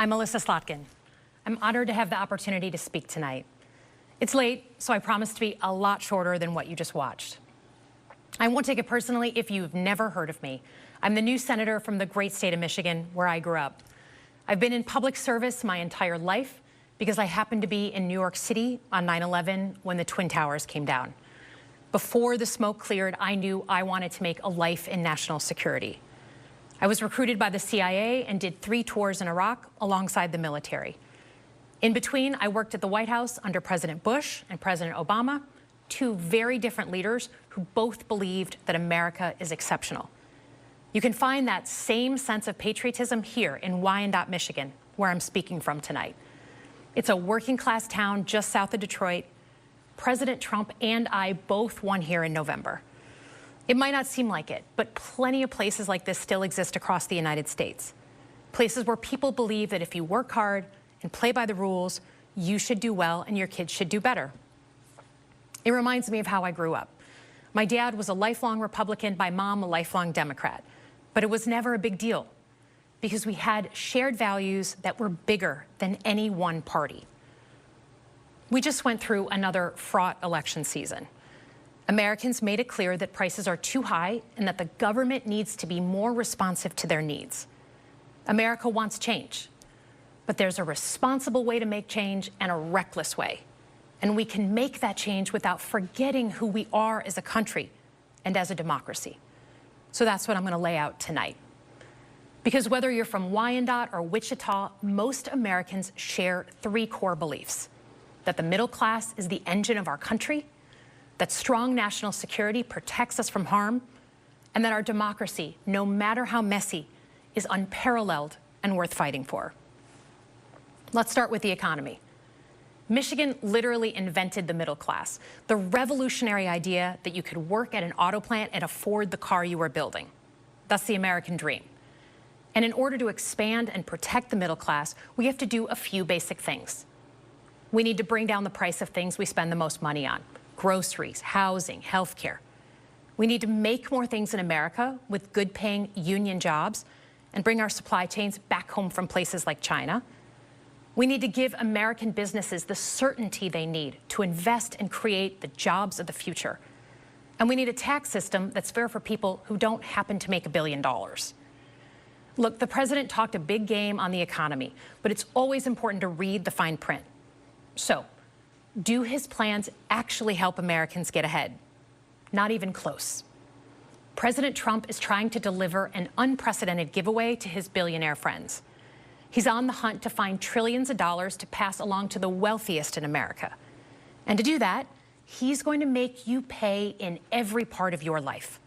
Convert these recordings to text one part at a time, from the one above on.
I'm Elissa Slotkin. I'm honored to have the opportunity to speak tonight. It's late, so I promise to be a lot shorter than what you just watched. I won't take it personally if you've never heard of me. I'm the new senator from the great state of Michigan, where I grew up. I've been in public service my entire life because I happened to be in New York City on 9/11 when the Twin Towers came down. Before the smoke cleared, I knew I wanted to make a life in national security. I was recruited by the CIA and did 3 tours in Iraq alongside the military. In between, I worked at the White House under President Bush and President Obama, 2 very different leaders who both believed that America is exceptional. You can find that same sense of patriotism here in Wyandotte, Michigan, where I'm speaking from tonight. It's a working-class town just south of Detroit. President Trump and I both won here in November. It might not seem like it, but plenty of places like this still exist across the United States. Places where people believe that if you work hard and play by the rules, you should do well and your kids should do better. It reminds me of how I grew up. My dad was a lifelong Republican, my mom a lifelong Democrat. But it was never a big deal because we had shared values that were bigger than any one party. We just went through another fraught election season. Americans made it clear that prices are too high and that the government needs to be more responsive to their needs. America wants change, but there's a responsible way to make change and a reckless way. And we can make that change without forgetting who we are as a country and as a democracy. So that's what I'm going to lay out tonight. Because whether you're from Wyandotte or Wichita, most Americans share 3 core beliefs: that the middle class is the engine of our country, that strong national security protects us from harm, and that our democracy, no matter how messy, is unparalleled and worth fighting for. Let's start with the economy. Michigan literally invented the middle class, the revolutionary idea that you could work at an auto plant and afford the car you were building. That's the American dream. And in order to expand and protect the middle class, we have to do a few basic things. We need to bring down the price of things we spend the most money on: groceries, housing, healthcare. We need to make more things in America with good-paying union jobs and bring our supply chains back home from places like China. We need to give American businesses the certainty they need to invest and create the jobs of the future. And we need a tax system that's fair for people who don't happen to make $1 billion. Look, the president talked a big game on the economy, but it's always important to read the fine print. So, do his plans actually help Americans get ahead? Not even close. President Trump is trying to deliver an unprecedented giveaway to his billionaire friends. He's on the hunt to find trillions of dollars to pass along to the wealthiest in America. And to do that, he's going to make you pay in every part of your life.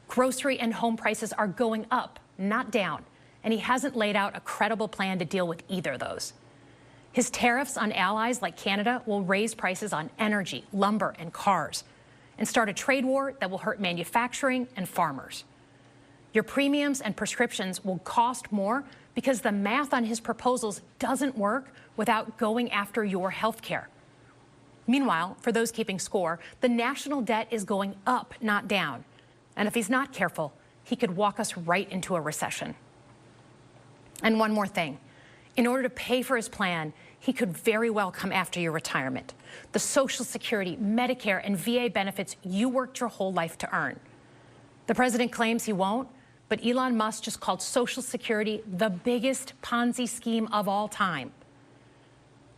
Grocery and home prices are going up, not down, and he hasn't laid out a credible plan to deal with either of those. His tariffs on allies like Canada will raise prices on energy, lumber, and cars, and start a trade war that will hurt manufacturing and farmers. Your premiums and prescriptions will cost more because the math on his proposals doesn't work without going after your health care. Meanwhile, for those keeping score, the national debt is going up, not down. And if he's not careful, he could walk us right into a recession. And one more thing. In order to pay for his plan, he could very well come after your retirement, the Social Security, Medicare, and VA benefits you worked your whole life to earn. The president claims he won't, but Elon Musk just called Social Security the biggest Ponzi scheme of all time.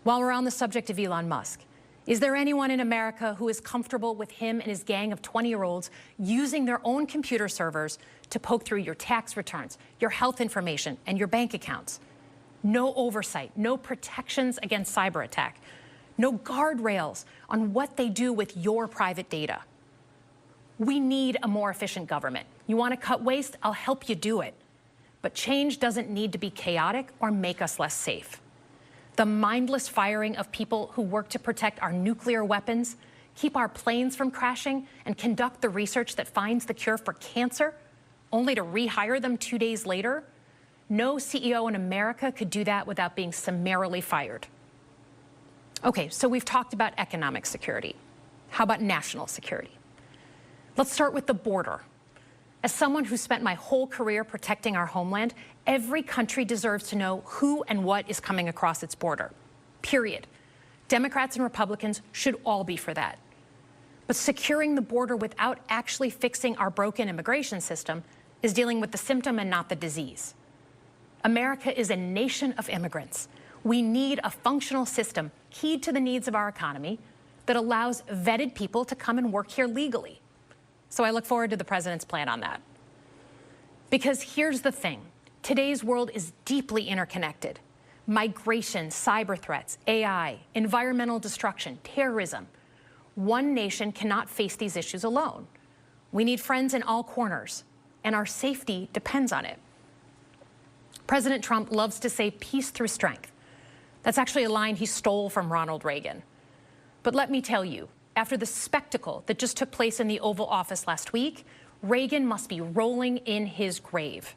While we're on the subject of Elon Musk, is there anyone in America who is comfortable with him and his gang of 20-year-olds using their own computer servers to poke through your tax returns, your health information, and your bank accounts? No oversight, no protections against cyber attack, no guardrails on what they do with your private data. We need a more efficient government. You want to cut waste? I'll help you do it. But change doesn't need to be chaotic or make us less safe. The mindless firing of people who work to protect our nuclear weapons, keep our planes from crashing, and conduct the research that finds the cure for cancer, only to rehire them 2 days later? No CEO in America could do that without being summarily fired. Okay, so we've talked about economic security. How about national security? Let's start with the border. As someone who spent my whole career protecting our homeland, every country deserves to know who and what is coming across its border. Period. Democrats and Republicans should all be for that. But securing the border without actually fixing our broken immigration system is dealing with the symptom and not the disease. America is a nation of immigrants. We need a functional system keyed to the needs of our economy that allows vetted people to come and work here legally. So I look forward to the president's plan on that. Because here's the thing. Today's world is deeply interconnected. Migration, cyber threats, AI, environmental destruction, terrorism. One nation cannot face these issues alone. We need friends in all corners, and our safety depends on it. President Trump loves to say peace through strength. That's actually a line he stole from Ronald Reagan. But let me tell you, after the spectacle that just took place in the Oval Office last week, Reagan must be rolling in his grave.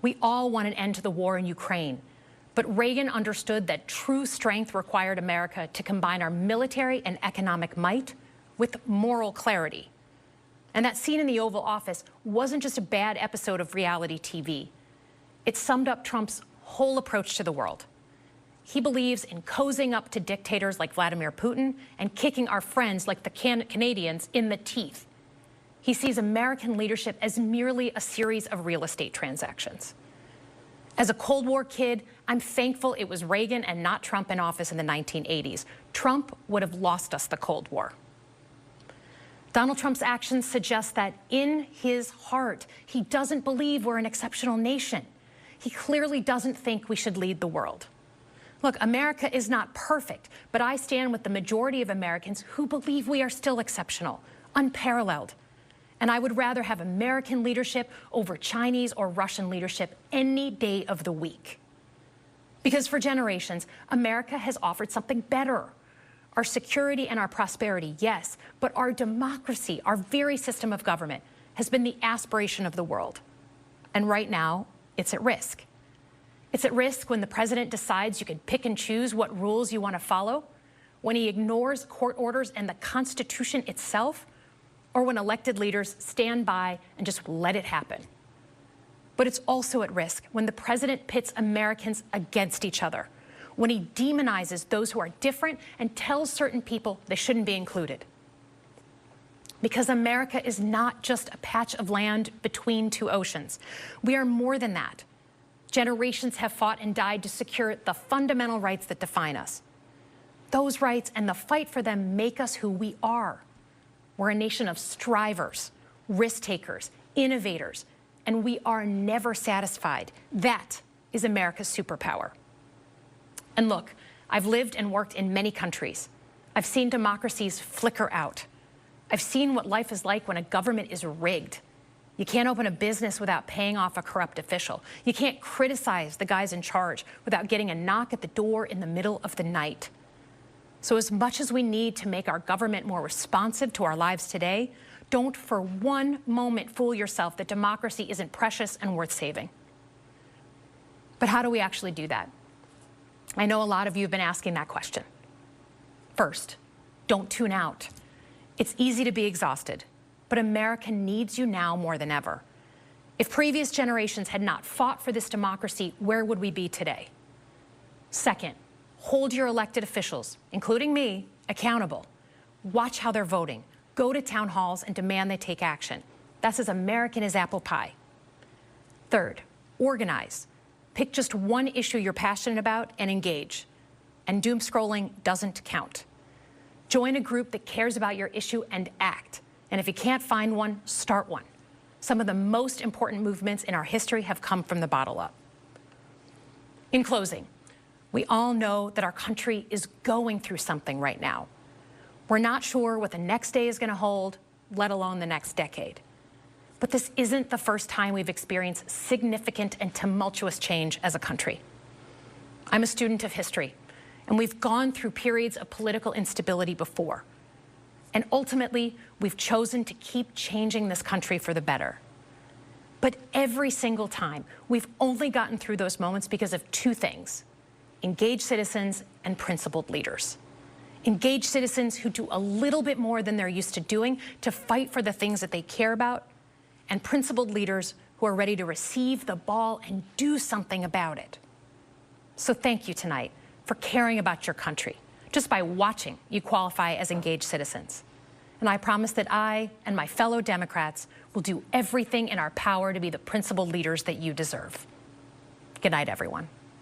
We all want an end to the war in Ukraine, but Reagan understood that true strength required America to combine our military and economic might with moral clarity. And that scene in the Oval Office wasn't just a bad episode of reality TV. It summed up Trump's whole approach to the world. He believes in cozying up to dictators like Vladimir Putin and kicking our friends like the Canadians in the teeth. He sees American leadership as merely a series of real estate transactions. As a Cold War kid, I'm thankful it was Reagan and not Trump in office in the 1980s. Trump would have lost us the Cold War. Donald Trump's actions suggest that in his heart, he doesn't believe we're an exceptional nation. He clearly doesn't think we should lead the world. Look, America is not perfect, but I stand with the majority of Americans who believe we are still exceptional, unparalleled. And I would rather have American leadership over Chinese or Russian leadership any day of the week. Because for generations, America has offered something better. Our security and our prosperity, yes, but our democracy, our very system of government, has been the aspiration of the world. And right now, it's at risk. It's at risk when the president decides you can pick and choose what rules you want to follow, when he ignores court orders and the Constitution itself, or when elected leaders stand by and just let it happen. But it's also at risk when the president pits Americans against each other, when he demonizes those who are different and tells certain people they shouldn't be included. Because America is not just a patch of land between two oceans. We are more than that. Generations have fought and died to secure the fundamental rights that define us. Those rights and the fight for them make us who we are. We're a nation of strivers, risk takers, innovators, and we are never satisfied. That is America's superpower. And look, I've lived and worked in many countries. I've seen democracies flicker out. I've seen what life is like when a government is rigged. You can't open a business without paying off a corrupt official. You can't criticize the guys in charge without getting a knock at the door in the middle of the night. So as much as we need to make our government more responsive to our lives today, don't for one moment fool yourself that democracy isn't precious and worth saving. But how do we actually do that? I know a lot of you have been asking that question. First, don't tune out. It's easy to be exhausted, but America needs you now more than ever. If previous generations had not fought for this democracy, where would we be today? Second, hold your elected officials, including me, accountable. Watch how they're voting. Go to town halls and demand they take action. That's as American as apple pie. Third, organize. Pick just one issue you're passionate about and engage. And doom scrolling doesn't count. Join a group that cares about your issue and act. And if you can't find one, start one. Some of the most important movements in our history have come from the bottom up. In closing, we all know that our country is going through something right now. We're not sure what the next day is going to hold, let alone the next decade. But this isn't the first time we've experienced significant and tumultuous change as a country. I'm a student of history, and we've gone through periods of political instability before. And ultimately, we've chosen to keep changing this country for the better. But every single time, we've only gotten through those moments because of two things: engaged citizens and principled leaders. Engaged citizens who do a little bit more than they're used to doing to fight for the things that they care about, and principled leaders who are ready to receive the ball and do something about it. So thank you tonight for caring about your country. Just by watching, you qualify as engaged citizens. And I promise that I and my fellow Democrats will do everything in our power to be the principled leaders that you deserve. Good night, everyone.